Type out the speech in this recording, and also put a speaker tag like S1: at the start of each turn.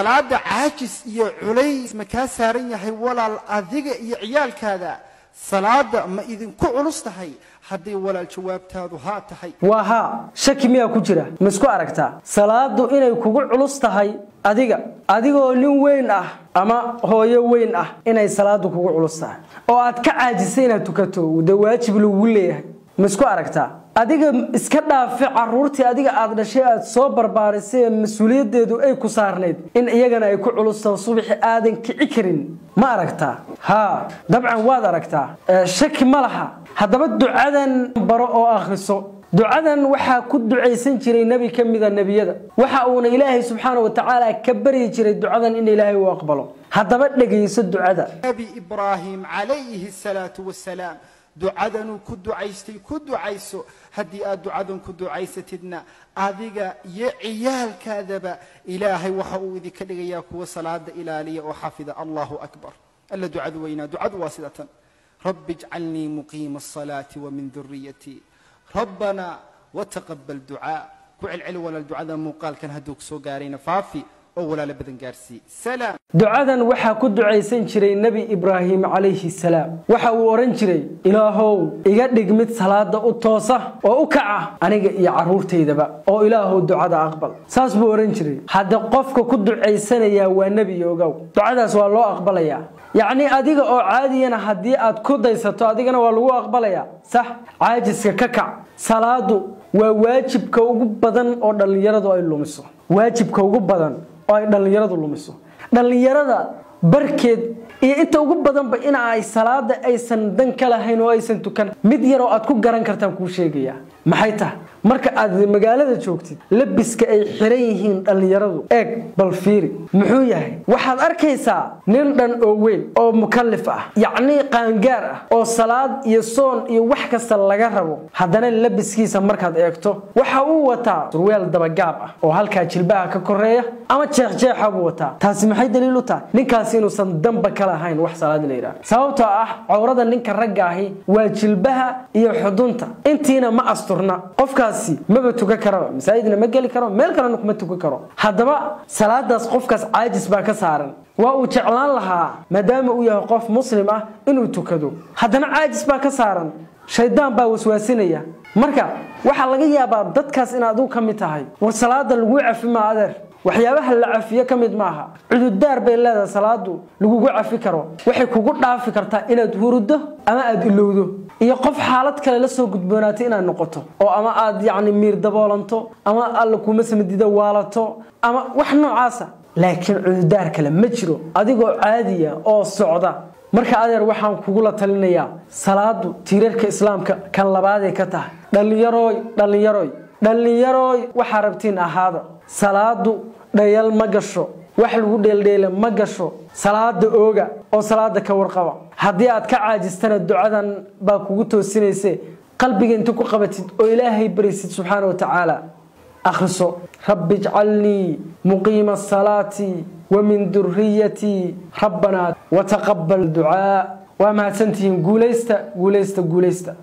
S1: salaada caajis iyo culays ma ka saaran yahay walaal adiga iyo ciyaalkaada salaada ma idinku culus tahay haddii walaal jawaabtaadu haa tahay
S2: waha shaki miya ku jira ma isku aragtaa salaadu inay kugu culus tahay adigoo nin weyn ah ama hooyo weyn ah inay salaadu kugu culus tahay oo aad ka caajisay inaad tukato wada waajib lagu leeyahay ma isku aragtaa adiga iska dhaafi caruurtii adiga aad dhashay aad soo barbaarisay mas'uuliyadeedu ay ku saarneed in iyagana ay ku culusto subaxi aadan kici karin ma aragtaa ha dabcan waad aragtaa shaki ma laha hadaba ducadan baro oo akhriso ducadan waxa ku duceysan jiray nabi kamida nabiyada waxa uu ilaahay subhanahu wa ta'ala ka bari jiray ducadan in ilaahay uu aqbalo hadaba dhageyso ducada
S1: nabi ibraahim alayhi salatu wassalam ducadan ku ducayso hadii aad ducadan ku ducaysatidna adiga iyo ciyaalkaadaba ilaahay waxa uu idinka dhigayaa kuwa salaada ilaaliya oo xafida Allahu akbar alla ducadu weyna ducadu waasidatan rabbi ij'alni muqima as-salati wa min dhurriyyati rabbana wa taqabbal du'a ku cilcil wala ducada muuqaalkan haduu soo gaarayna faafi oo walaal badan gaarsi salaam
S2: ducadan waxa ku duceysan jiray nabi ibraahim alayhi salaam waxa uu oran jiray ilaahow iga dhig mid salaada u toosa oo u kaca aniga iyo caruurteydaba oo ilaahow ducada aqbal saas buu oran jiray hada qofka ku duceysanaya waa nabi ogow ducadaas waa loo aqbalaya يعني أديك أو عادي أنا هدي أتكود يستو أديك أنا والله أقبل يا صح عاجز ككع صلاة وواجب كوجب بدن أو دل يرد أو اللومسو واجب كوجب بدن أو دل يرد اللومسو دل يرد بركد أنت وجب بدن بين أي صلاة أي سندن كلا هين وأي سنتكن مديرو أتكود جران كرتم كوشيجيا محيته marka aad magaalada joogtid labiska ay xireeyeen dhalinyaradu eeg bal fiiri muxuu yahay waxaad arkaysaa nin dhan oo weyn oo mukallaf ah yaani qaangaar ah oo salaad iyo soon iyo wax kasta laga rabo hadana labiskiisa markaad eegto waxa uu wataa surweel dabagaab ah oo halka jilbaha ka koreeya ama jeexjeexa buu wataa taasi maxay daliil u tahay ninkaas inuu san damba kala ahayn wax salaad leeyahay sababtoo ah cawrada ninka ragga ahi waa jilbaha iyo xudunta intiina ma asturna qofka ما بتوكا كرو مساعدنا ما قال كرو مال كرو نقوم توكا كرو هذا صلاة داس قفكاس عاجز باكسارن وأوتعلان لها مدام وياه قف مسلمة إنه توكدو هذا عاجز باكسارن شيطان باوسواسينية مركا وحلاقي يا بعض دتكاس إن أدو كم تهاي والصلاة الوقع في ما أدر وحيابها العافية كمد معها عدو الدار بين الله صلاة الوقع في كرو وحي كوكو في كرتا إن تورده أما أدلوده يقف حالات كلا لسه قد بناتين النقطة أو أما أد يعني مير دبالنتو أما قالكم مثل مديدة والتو أما وحنا عاسة لكن عدار كلا مجرو أديكو عادية أو الصعدة مركا أدير وحنا كقولة تلنيا صلاة تيرك إسلام كان لبعضه كته دليروي وحربتين هذا صلاة ديال مجشو وحلو ديل مجشو صلاة أوجا أو صلاة كورقبة هدي أتك عاجزتنا الدعاء باكوتو سينيسي قلبك أنت كقبتي وإلهي بريسي سبحانه وتعالى أخلصوا رب اجعلني مقيم الصلاة ومن ذريتي ربنا وتقبل دعاء وما تنتهي قوليست